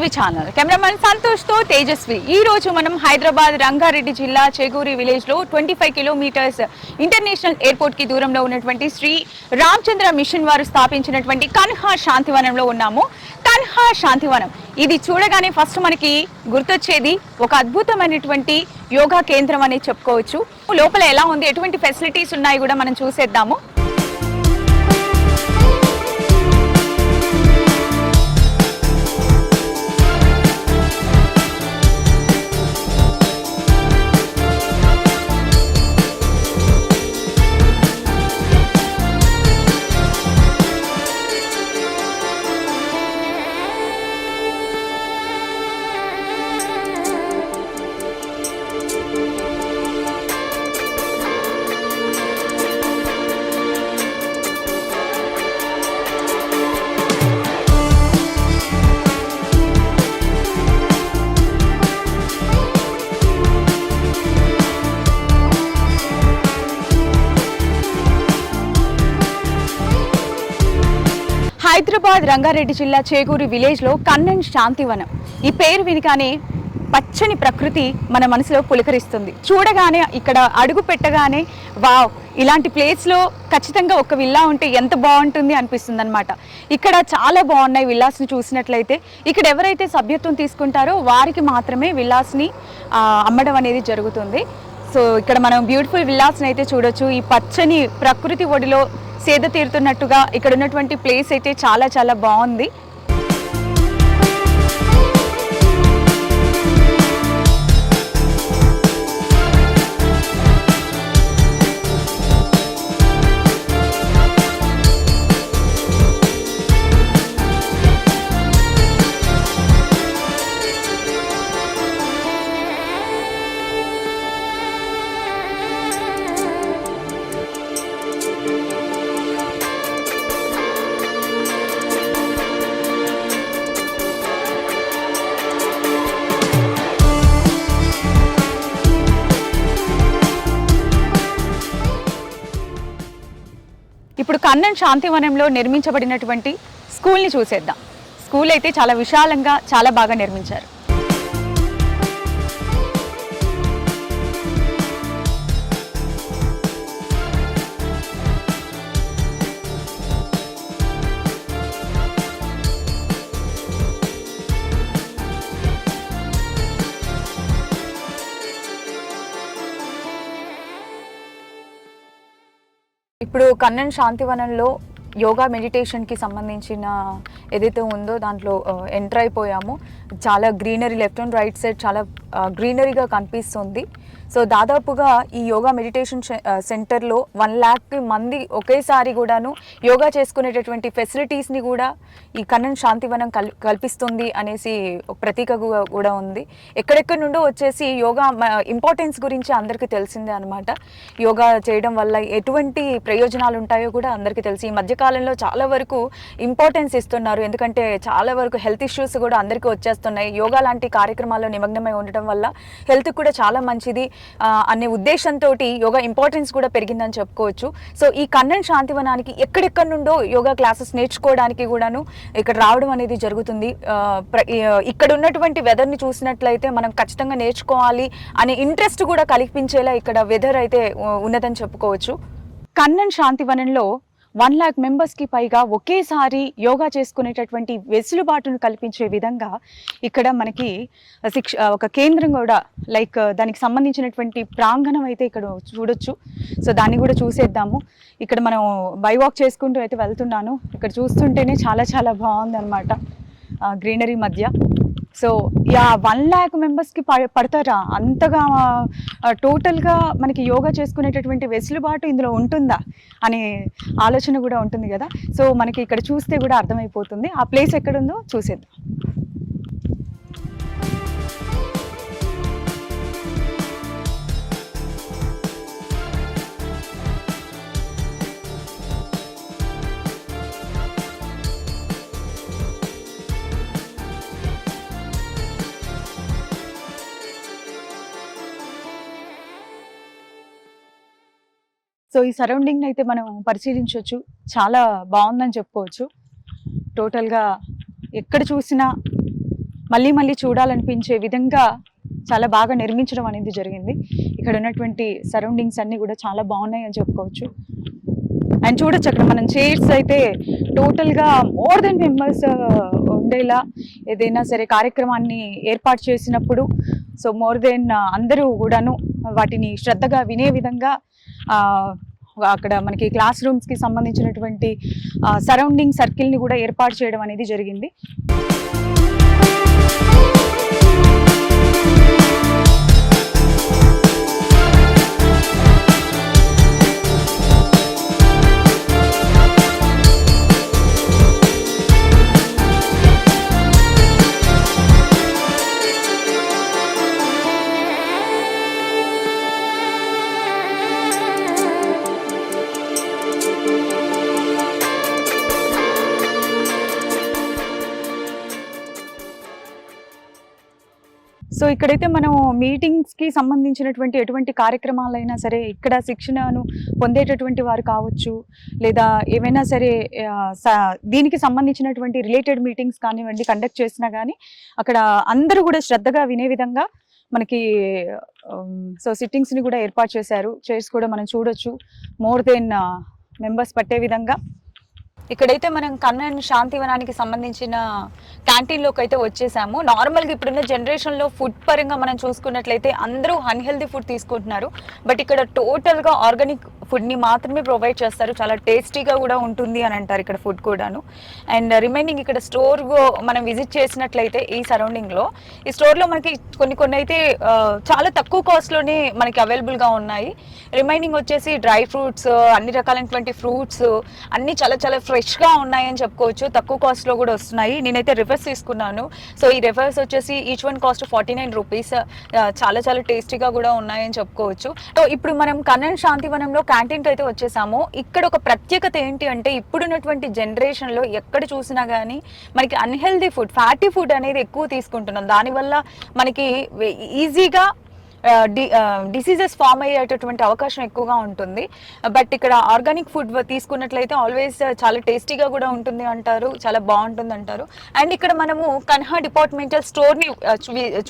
TV channel cameraman Santosh తో తేజస్వి. ఈ రోజు మనం హైదరాబాద్ రంగారెడ్డి జిల్లా చేగూరి విలేజ్ లో 25 కిలోమీటర్స్ ఇంటర్నేషనల్ ఎయిర్పోర్ట్ కి దూరంలో ఉన్నటువంటి శ్రీ రామచంద్ర మిషన్ వారు స్థాపించినటువంటి కన్హా శాంతివనంలో ఉన్నాము. కన్హా శాంతివనం ఇది చూడగానే ఫస్ట్ మనకి గుర్తొచ్చేది ఒక అద్భుతమైనటువంటి యోగా కేంద్రం అని చెప్పుకోవచ్చు. లోపల ఎలా ఉంది, ఎటువంటి ఫెసిలిటీస్ ఉన్నాయి కూడా మనం చూసేద్దాము. హైదరాబాద్ రంగారెడ్డి జిల్లా చేగూరి విలేజ్లో కన్నన్ శాంతివనం. ఈ పేరు వినగానే పచ్చని ప్రకృతి మన మనసులో పులకరిస్తుంది. చూడగానే ఇక్కడ అడుగు పెట్టగానే వావ్, ఇలాంటి ప్లేస్లో ఖచ్చితంగా ఒక విల్లా ఉంటే ఎంత బాగుంటుంది అనిపిస్తుంది అనమాట. ఇక్కడ చాలా బాగున్నాయి విల్లాస్ని చూసినట్లయితే. ఇక్కడ ఎవరైతే సభ్యత్వం తీసుకుంటారో వారికి మాత్రమే విల్లాస్ని అమ్మడం అనేది జరుగుతుంది. సో ఇక్కడ మనం బ్యూటిఫుల్ విల్లాస్ని అయితే చూడొచ్చు. ఈ పచ్చని ప్రకృతి ఒడిలో సేద తీరుతున్నట్టుగా ఇక్కడ ఉన్నటువంటి ప్లేస్ అయితే చాలా చాలా బాగుంది. ఇప్పుడు కన్నన్ శాంతివనంలో నిర్మించబడినటువంటి స్కూల్ని చూసేద్దాం. స్కూల్ అయితే చాలా విశాలంగా చాలా బాగా నిర్మించారు. ఇప్పుడు కన్నన్ శాంతివనంలో యోగా మెడిటేషన్కి సంబంధించిన ఏదైతే ఉందో దాంట్లో ఎంటర్ అయిపోయాము. చాలా greenery, left and right side చాలా గ్రీనరీగా కనిపిస్తుంది. సో దాదాపుగా ఈ యోగా మెడిటేషన్ సెంటర్లో 1 lakh మంది ఒకేసారి కూడాను యోగా చేసుకునేటటువంటి ఫెసిలిటీస్ని కూడా ఈ కన్నన్ శాంతివనం కల్పిస్తుంది అనేసి ప్రతీక కూడా ఉంది. ఎక్కడెక్కడి నుండో వచ్చేసి యోగా ఇంపార్టెన్స్ గురించి అందరికీ తెలిసిందే అనమాట. యోగా చేయడం వల్ల ఎటువంటి ప్రయోజనాలు ఉంటాయో కూడా అందరికీ తెలిసి ఈ మధ్యకాలంలో చాలా వరకు ఇంపార్టెన్స్ ఇస్తున్నారు. ఎందుకంటే చాలా వరకు హెల్త్ ఇష్యూస్ కూడా అందరికీ వచ్చేస్తున్నాయి. యోగా లాంటి కార్యక్రమాల్లో నిమగ్నమై ఉండటం వల్ల హెల్త్ కూడా చాలా మంచిది అనే ఉద్దేశంతో యోగా ఇంపార్టెన్స్ కూడా పెరిగిందని చెప్పుకోవచ్చు. సో ఈ కన్నన్ శాంతివనానికి ఎక్కడెక్కడి నుండో యోగా క్లాసెస్ నేర్చుకోవడానికి కూడాను ఇక్కడ రావడం అనేది జరుగుతుంది. ఇక్కడ ఉన్నటువంటి వెదర్ని చూసినట్లయితే మనం ఖచ్చితంగా నేర్చుకోవాలి అనే ఇంట్రెస్ట్ కూడా కల్పించేలా ఇక్కడ వెదర్ అయితే ఉన్నదని చెప్పుకోవచ్చు. కన్నన్ శాంతివనంలో 1 lakh మెంబర్స్కి పైగా ఒకేసారి యోగా చేసుకునేటటువంటి వెసులుబాటును కల్పించే విధంగా ఇక్కడ మనకి ఒక కేంద్రం కూడా లైక్ దానికి సంబంధించినటువంటి ప్రాంగణం అయితే ఇక్కడ చూడొచ్చు. సో దాన్ని కూడా చూసేద్దాము. ఇక్కడ మనం బైవాక్ చేసుకుంటూ అయితే వెళ్తున్నాను. ఇక్కడ చూస్తుంటేనే చాలా చాలా బాగుంది అనమాట గ్రీనరీ మధ్య. సో 1 lakh మెంబర్స్కి పడతారా అంతగా టోటల్గా మనకి యోగా చేసుకునేటటువంటి వెసులుబాటు ఇందులో ఉంటుందా అనే ఆలోచన కూడా ఉంటుంది కదా. సో మనకి ఇక్కడ చూస్తే కూడా అర్థమైపోతుంది. ఆ ప్లేస్ ఎక్కడుందో చూసేద్దాం. సో ఈ సరౌండింగ్ అయితే మనం పరిశీలించవచ్చు. చాలా బాగుందని చెప్పుకోవచ్చు. టోటల్గా ఎక్కడ చూసినా మళ్ళీ మళ్ళీ చూడాలనిపించే విధంగా చాలా బాగా నిర్మించడం అనేది జరిగింది. ఇక్కడ ఉన్నటువంటి సరౌండింగ్స్ అన్నీ కూడా చాలా బాగున్నాయి అని చెప్పుకోవచ్చు. అండ్ చూడొచ్చు అక్కడ మనం చైర్స్ అయితే టోటల్గా మోర్ దెన్ మెంబర్స్ ఉండేలా ఏదైనా సరే కార్యక్రమాన్ని ఏర్పాటు చేసినప్పుడు సో మోర్ దెన్ అందరూ కూడాను వాటిని శ్రద్ధగా వినే విధంగా అక్కడ మనకి క్లాస్ రూమ్స్కి సంబంధించినటువంటి సరౌండింగ్ సర్కిల్ని కూడా ఏర్పాటు చేయడం అనేది జరిగింది. సో ఇక్కడైతే మనం మీటింగ్స్కి సంబంధించినటువంటి ఎటువంటి కార్యక్రమాలైనా సరే ఇక్కడ శిక్షణను పొందేటటువంటి వారు కావచ్చు, లేదా ఏవైనా సరే దీనికి సంబంధించినటువంటి రిలేటెడ్ మీటింగ్స్ కానివ్వండి కండక్ట్ చేసినా కానీ అక్కడ అందరూ కూడా శ్రద్ధగా వినే విధంగా మనకి సో సిట్టింగ్స్ని కూడా ఏర్పాటు చేశారు. చైర్స్ కూడా మనం చూడొచ్చు మోర్ దెన్ మెంబర్స్ పట్టే విధంగా. ఇక్కడైతే మనం కన్నన్ శాంతివనానికి సంబంధించిన క్యాంటీన్లోకి అయితే వచ్చేసాము. నార్మల్గా ఇప్పుడున్న జనరేషన్లో ఫుడ్ పరంగా మనం చూసుకున్నట్లయితే అందరూ అన్హెల్దీ ఫుడ్ తీసుకుంటున్నారు. బట్ ఇక్కడ టోటల్గా ఆర్గానిక్ ఫుడ్ని మాత్రమే ప్రొవైడ్ చేస్తారు. చాలా టేస్టీగా కూడా ఉంటుంది అని అంటారు ఇక్కడ ఫుడ్ కూడాను. అండ్ రిమైనింగ్ ఇక్కడ స్టోర్ మనం విజిట్ చేసినట్లయితే ఈ సరౌండింగ్లో ఈ స్టోర్లో మనకి కొన్ని అయితే చాలా తక్కువ కాస్ట్లోనే మనకి అవైలబుల్గా ఉన్నాయి. రిమైనింగ్ వచ్చేసి డ్రై ఫ్రూట్స్, అన్ని రకాలైనటువంటి ఫ్రూట్స్ అన్నీ చాలా చాలా ఫ్రెష్గా ఉన్నాయని చెప్పుకోవచ్చు. తక్కువ కాస్ట్లో కూడా వస్తున్నాయి. నేనైతే రివర్స్ తీసుకున్నాను. సో ఈ రివర్స్ వచ్చేసి ఈచ్ వన్ కాస్ట్ 49 రూపీస్. చాలా చాలా టేస్టీగా కూడా ఉన్నాయని చెప్పుకోవచ్చు. సో ఇప్పుడు మనం కన్నన్ శాంతివనంలో క్యాంటీన్కి అయితే వచ్చేసాము. ఇక్కడ ఒక ప్రత్యేకత ఏంటి అంటే ఇప్పుడున్నటువంటి జనరేషన్లో ఎక్కడ చూసినా కానీ మనకి అన్హెల్దీ ఫుడ్, ఫ్యాటీ ఫుడ్ అనేది ఎక్కువ తీసుకుంటున్నాం. దానివల్ల మనకి ఈజీగా డిసీజెస్ ఫామ్ అయ్యేటటువంటి అవకాశం ఎక్కువగా ఉంటుంది. బట్ ఇక్కడ ఆర్గానిక్ ఫుడ్ తీసుకున్నట్లయితే ఆల్వేస్ చాలా టేస్టీగా కూడా ఉంటుంది అంటారు, చాలా బాగుంటుంది అంటారు. అండ్ ఇక్కడ మనము కన్హా డిపార్ట్మెంటల్ స్టోర్ని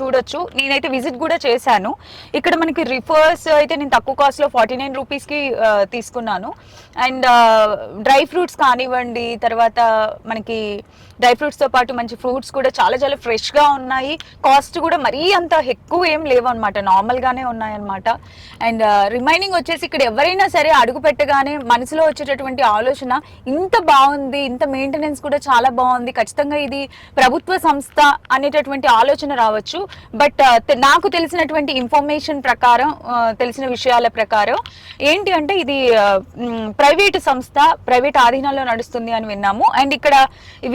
చూడొచ్చు. నేనైతే విజిట్ కూడా చేశాను. ఇక్కడ మనకి రిఫర్స్ అయితే నేను తక్కువ కాస్ట్లో 49 రూపీస్కి తీసుకున్నాను. అండ్ డ్రై ఫ్రూట్స్ కానివ్వండి, తర్వాత మనకి డ్రై ఫ్రూట్స్తో పాటు మంచి ఫ్రూట్స్ కూడా చాలా చాలా ఫ్రెష్గా ఉన్నాయి. కాస్ట్ కూడా మరీ అంత ఎక్కువ ఏం లేవు అనమాట, నార్మల్గానే ఉన్నాయన్నమాట. అండ్ రిమైనింగ్ వచ్చేసి ఇక్కడ ఎవరైనా సరే అడుగు పెట్టగానే మనసులో వచ్చేటటువంటి ఆలోచన ఇంత బాగుంది, ఇంత మెయింటెనెన్స్ కూడా చాలా బాగుంది, ఖచ్చితంగా ఇది ప్రభుత్వ సంస్థ అనేటటువంటి ఆలోచన రావచ్చు. బట్ నాకు తెలిసినటువంటి ఇన్ఫర్మేషన్ ప్రకారం, తెలిసిన విషయాల ప్రకారం ఏంటి అంటే ఇది ప్రైవేట్ సంస్థ, ప్రైవేట్ ఆధీనంలో నడుస్తుంది అని విన్నాము. అండ్ ఇక్కడ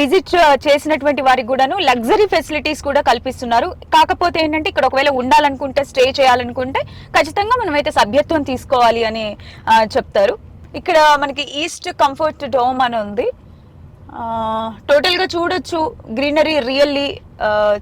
విజిట్ చేసినటువంటి వారికి కూడాను లగ్జరీ ఫెసిలిటీస్ కూడా కల్పిస్తున్నారు. కాకపోతే ఏంటంటే ఇక్కడ ఒకవేళ ఉండాలనుకుంటే, స్టే చేయాలనుకుంటే ఖచ్చితంగా మనమైతే సభ్యత్వం తీసుకోవాలి అని చెప్తారు. ఇక్కడ మనకి ఈస్ట్ కంఫర్ట్ డోమ్ అని ఉంది. టోటల్గా చూడొచ్చు గ్రీనరీ రియల్లీ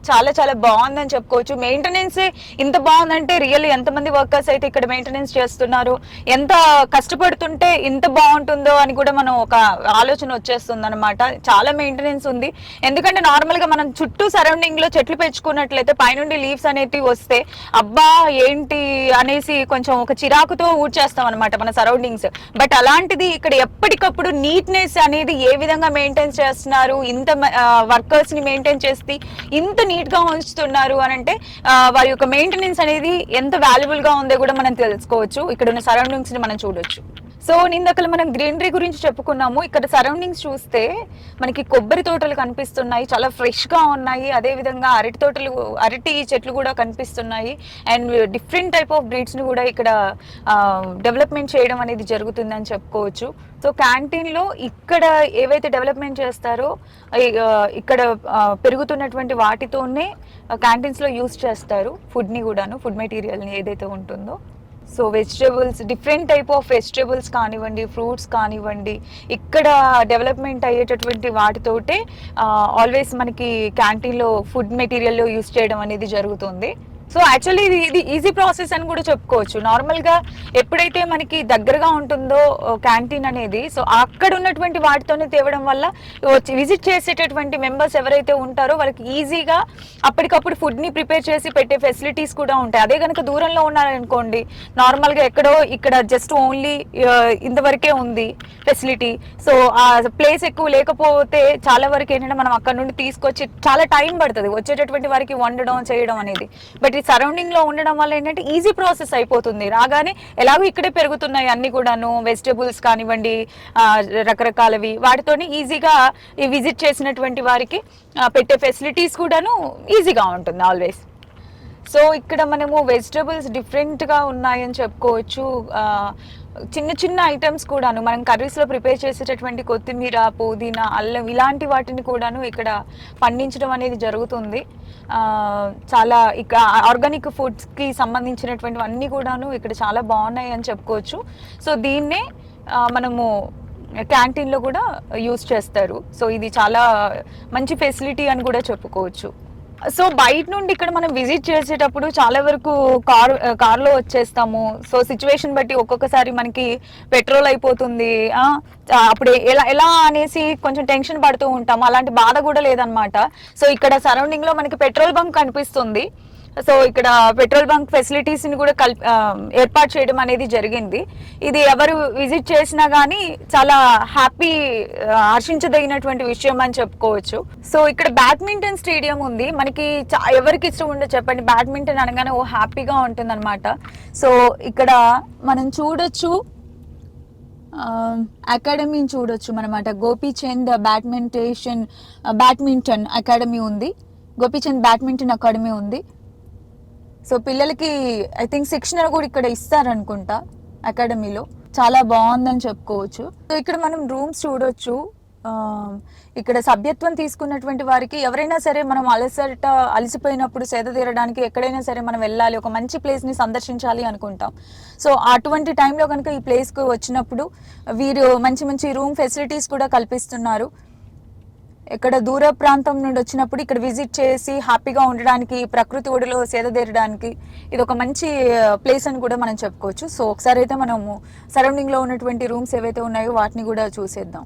చాలా చాలా బాగుందని చెప్పుకోవచ్చు. మెయింటెనెన్సే ఇంత బాగుందంటే రియల్లీ ఎంతమంది వర్కర్స్ అయితే ఇక్కడ మెయింటెనెన్స్ చేస్తున్నారు, ఎంత కష్టపడుతుంటే ఇంత బాగుంటుందో అని కూడా మనం ఒక ఆలోచన వచ్చేస్తుంది అనమాట. చాలా మెయింటెనెన్స్ ఉంది. ఎందుకంటే నార్మల్గా మనం చుట్టూ సరౌండింగ్లో చెట్లు పెంచుకున్నట్లయితే పైనుండి లీవ్స్ అనేటివి వస్తే అబ్బా ఏంటి అనేసి కొంచెం ఒక చిరాకుతో ఊడ్చేస్తాం అనమాట మన సరౌండింగ్స్. బట్ అలాంటిది ఇక్కడ ఎప్పటికప్పుడు నీట్నెస్ అనేది ఏ విధంగా మెయింటైన్ చేస్తున్నారు, ఇంత వర్కర్స్ని మెయింటైన్ చేసి ఇంత నీట్ గా ఉంచుతున్నారు అని అంటే వారి యొక్క మెయింటెనెన్స్ అనేది ఎంత వాల్యుబుల్ గా ఉందో కూడా మనం తెలుసుకోవచ్చు. ఇక్కడ ఉన్న సరౌండింగ్స్ ని మనం చూడొచ్చు. సో నిందకలు మనం గ్రీనరీ గురించి చెప్పుకున్నాము. ఇక్కడ సరౌండింగ్స్ చూస్తే మనకి కొబ్బరి తోటలు కనిపిస్తున్నాయి, చాలా ఫ్రెష్గా ఉన్నాయి. అదేవిధంగా అరటి చెట్లు కూడా కనిపిస్తున్నాయి. అండ్ డిఫరెంట్ టైప్ ఆఫ్ బ్రీడ్స్ని కూడా ఇక్కడ డెవలప్మెంట్ చేయడం అనేది జరుగుతుందని చెప్పుకోవచ్చు. సో క్యాంటీన్లో ఇక్కడ ఏవైతే డెవలప్మెంట్ చేస్తారో ఇక్కడ పెరుగుతున్నటువంటి వాటితోనే క్యాంటీన్స్లో యూజ్ చేస్తారు ఫుడ్ని కూడాను, ఫుడ్ మెటీరియల్ని ఏదైతే ఉంటుందో. So vegetables, different type of vegetables కానివ్వండి, ఫ్రూట్స్ కానివ్వండి, ఇక్కడ డెవలప్మెంట్ అయ్యేటటువంటి వాటితోటే ఆల్వేస్ మనకి క్యాంటీన్లో ఫుడ్ మెటీరియల్లో యూజ్ చేయడం అనేది జరుగుతుంది. సో యాక్చువల్లీ ఇది ఈజీ ప్రాసెస్ అని కూడా చెప్పుకోవచ్చు. నార్మల్గా ఎప్పుడైతే మనకి దగ్గరగా ఉంటుందో క్యాంటీన్ అనేది, సో అక్కడ ఉన్నటువంటి వాటితోనే తేవడం వల్ల విజిట్ చేసేటటువంటి మెంబర్స్ ఎవరైతే ఉంటారో వాళ్ళకి ఈజీగా అప్పటికప్పుడు ఫుడ్ని ప్రిపేర్ చేసి పెట్టే ఫెసిలిటీస్ కూడా ఉంటాయి. అదే కనుక దూరంలో ఉన్నారనుకోండి, నార్మల్గా ఎక్కడో ఇక్కడ జస్ట్ ఓన్లీ ఇంతవరకే ఉంది ఫెసిలిటీ, సో ఆ ప్లేస్ ఎక్కువ లేకపోతే చాలా వరకు ఏంటంటే మనం అక్కడ నుండి తీసుకొచ్చి చాలా టైం పడుతుంది వచ్చేటటువంటి వారికి వండడం చేయడం అనేది. బట్ ఈ సరౌండింగ్ లో ఉండడం వల్ల ఏంటంటే ఈజీ ప్రాసెస్ అయిపోతుంది. రాగానే ఎలాగో ఇక్కడే పెరుగుతున్నాయి అన్ని కూడాను, వెజిటబుల్స్ కానివ్వండి రకరకాలవి, వాటితోని ఈజీగా ఈ విజిట్ చేసినటువంటి వారికి పెట్టే ఫెసిలిటీస్ కూడాను ఈజీగా ఉంటుంది ఆల్వేస్. సో ఇక్కడ మనము వెజిటబుల్స్ డిఫరెంట్గా ఉన్నాయని చెప్పుకోవచ్చు. చిన్న చిన్న ఐటమ్స్ కూడాను మనం కర్రీస్లో ప్రిపేర్ చేసేటటువంటి కొత్తిమీర, పుదీనా, అల్లం ఇలాంటి వాటిని కూడాను ఇక్కడ పండించడం అనేది జరుగుతుంది. చాలా ఇక ఆర్గానిక్ ఫుడ్స్కి సంబంధించినటువంటి అన్నీ కూడాను ఇక్కడ చాలా బాగున్నాయి అని చెప్పుకోవచ్చు. సో దీన్నే మనము క్యాంటీన్లో కూడా యూజ్ చేస్తారు. సో ఇది చాలా మంచి ఫెసిలిటీ అని కూడా చెప్పుకోవచ్చు. సో బయట నుండి ఇక్కడ మనం విజిట్ చేసేటప్పుడు చాలా వరకు కార్లో వచ్చేస్తాము. సో సిచ్యువేషన్ బట్టి ఒక్కొక్కసారి మనకి పెట్రోల్ అయిపోతుంది, అప్పుడు ఎలా అనేసి కొంచెం టెన్షన్ పడుతూ ఉంటాము. అలాంటి బాధ కూడా లేదనమాట. సో ఇక్కడ సరౌండింగ్ లో మనకి పెట్రోల్ బంక్ కనిపిస్తుంది. సో ఇక్కడ పెట్రోల్ బంక్ ఫెసిలిటీస్ ని కూడా ఏర్పాటు చేయడం అనేది జరిగింది. ఇది ఎవరు విజిట్ చేసినా కానీ చాలా హ్యాపీ, హర్షించదగినటువంటి విషయం అని చెప్పుకోవచ్చు. సో ఇక్కడ బ్యాడ్మింటన్ స్టేడియం ఉంది. మనకి ఎవరికి ఇష్టం ఉండదు చెప్పండి, బ్యాడ్మింటన్ అనగానే ఓ హ్యాపీగా ఉంటుంది అనమాట. సో ఇక్కడ మనం చూడొచ్చు, అకాడమీని చూడొచ్చు అనమాట. గోపీచంద్ బ్యాడ్మింటన్ అకాడమీ ఉంది, గోపీచంద్ బ్యాడ్మింటన్ అకాడమీ ఉంది. సో పిల్లలకి ఐ థింక్ శిక్షణ కూడా ఇక్కడ ఇస్తారనుకుంటా అకాడమీలో. చాలా బాగుందని చెప్పుకోవచ్చు. సో ఇక్కడ మనం రూమ్స్ చూడొచ్చు. ఇక్కడ సభ్యత్వం తీసుకున్నటువంటి వారికి ఎవరైనా సరే మనం అలసిపోయినప్పుడు సేద తీరడానికి ఎక్కడైనా సరే మనం వెళ్ళాలి, ఒక మంచి ప్లేస్ని సందర్శించాలి అనుకుంటాం. సో అటువంటి టైంలో కనుక ఈ ప్లేస్కు వచ్చినప్పుడు వీరు మంచి మంచి రూమ్ ఫెసిలిటీస్ కూడా కల్పిస్తున్నారు. ఇక్కడ దూర ప్రాంతం నుండి వచ్చినప్పుడు ఇక్కడ విజిట్ చేసి హ్యాపీగా ఉండడానికి, ప్రకృతి ఒడిలో సేదతీరడానికి ఇది ఒక మంచి ప్లేస్ అని కూడా మనం చెప్పుకోవచ్చు. సో ఒకసారి అయితే మనము సరౌండింగ్లో ఉన్నటువంటి రూమ్స్ ఏవైతే ఉన్నాయో వాటిని కూడా చూసేద్దాం.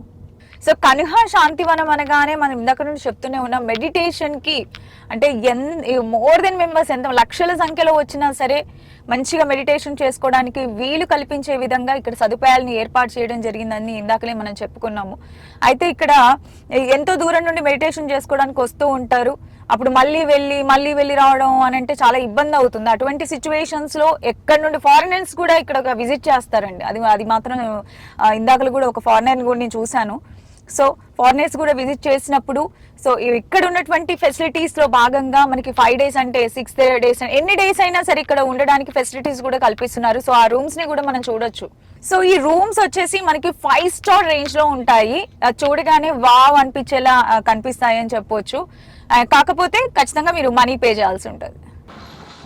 సో కనుహ శాంతివనం అనగానే మనం ఇందాక నుండి చెప్తూనే ఉన్నాం, మెడిటేషన్కి అంటే మోర్ దెన్ మెంబర్స్ ఎంత లక్షల సంఖ్యలో వచ్చినా సరే మంచిగా మెడిటేషన్ చేసుకోవడానికి వీలు కల్పించే విధంగా ఇక్కడ సదుపాయాలను ఏర్పాటు చేయడం జరిగిందని ఇందాకలే మనం చెప్పుకున్నాము. అయితే ఇక్కడ ఎంతో దూరం నుండి మెడిటేషన్ చేసుకోవడానికి వస్తూ ఉంటారు. అప్పుడు మళ్ళీ వెళ్ళి రావడం అని అంటే చాలా ఇబ్బంది అవుతుంది. అటువంటి సిచ్యువేషన్స్లో ఎక్కడి నుండి ఫారినర్స్ కూడా ఇక్కడ విజిట్ చేస్తారండి. అది మాత్రం ఇందాకలు కూడా ఒక ఫారినర్ని కూడా నేను చూశాను. సో ఫారినర్స్ కూడా విజిట్ చేసినప్పుడు సో ఇక్కడ ఉన్నటువంటి ఫెసిలిటీస్లో భాగంగా మనకి 5 days అంటే 6 days ఎన్ని డేస్ అయినా సరే ఇక్కడ ఉండడానికి ఫెసిలిటీస్ కూడా కల్పిస్తున్నారు. సో ఆ రూమ్స్ని కూడా మనం చూడొచ్చు. సో ఈ రూమ్స్ వచ్చేసి మనకి 5 star రేంజ్లో ఉంటాయి. చూడగానే వావ్ అనిపించేలా కనిపిస్తాయి అని చెప్పొచ్చు. కాకపోతే ఖచ్చితంగా మీరు మనీ పే చేయాల్సి ఉంటుంది.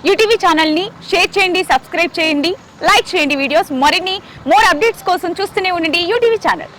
యూటీవీ ఛానల్ని షేర్ చేయండి, సబ్స్క్రైబ్ చేయండి, లైక్ చేయండి వీడియోస్. మరిన్ని మోర్ అప్డేట్స్ కోసం చూస్తూనే ఉండండి యూటీవీ ఛానల్.